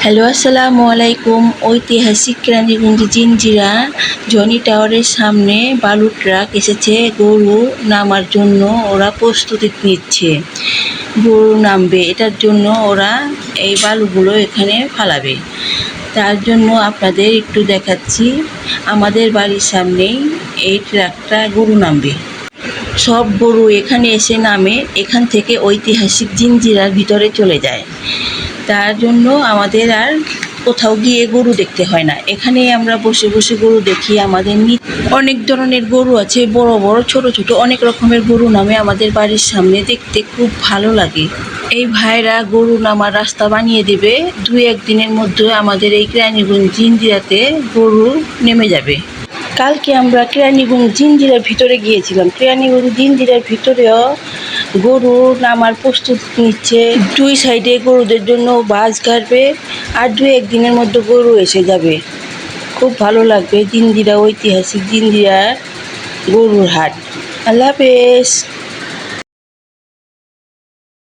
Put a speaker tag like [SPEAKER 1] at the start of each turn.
[SPEAKER 1] Hello, আসসালামু আলাইকুম। ঐতিহাসিক কেরানীগঞ্জ জিঞ্জিরা জনি টাওয়ারের সামনে বালু ট্রাক এসেছে গরু নামার জন্য। ওরা প্রস্তুতি নিচ্ছে, গরু নামবে, এটার জন্য ওরা এই বালুগুলো এখানে ফালাবে। তার জন্য আপনাদের একটু দেখাচ্ছি, আমাদের বাড়ির সামনেই এই ট্রাকটা গরু নামবে। সব গরু এখানে এসে নামে, এখান থেকে ঐতিহাসিক জিঞ্জিরার ভিতরে চলে যায়। তার জন্য আমাদের আর কোথাও গিয়ে গরু দেখতে হয় না, এখানেই আমরা বসে বসে গরু দেখি। আমাদের অনেক ধরনের গরু আছে, বড় বড়, ছোট ছোট, অনেক রকমের গরু নামে আমাদের বাড়ির সামনে, দেখতে খুব ভালো লাগে। এই ভাইরা গরু নামার রাস্তা বানিয়ে দেবে, 2-1 দিনের মধ্যে আমাদের এই কেরানীগঞ্জ জিঞ্জিরাতে গরু নেমে যাবে। কালকে আমরা কেরানীগঞ্জ জিঞ্জিরার ভিতরে গিয়েছিলাম। কেরানীগঞ্জ জিঞ্জিরার ভিতরেও গরু নামার প্রস্তুতি নিচ্ছে। 2 সাইডে গরুদের জন্য বাস গাড়বে, আর 2-1 দিনের মধ্যে গরু এসে যাবে। খুব ভালো লাগবে জিঞ্জিরা, ঐতিহাসিক জিঞ্জিরার গরুর হাট। আল্লাহ হাফেজ।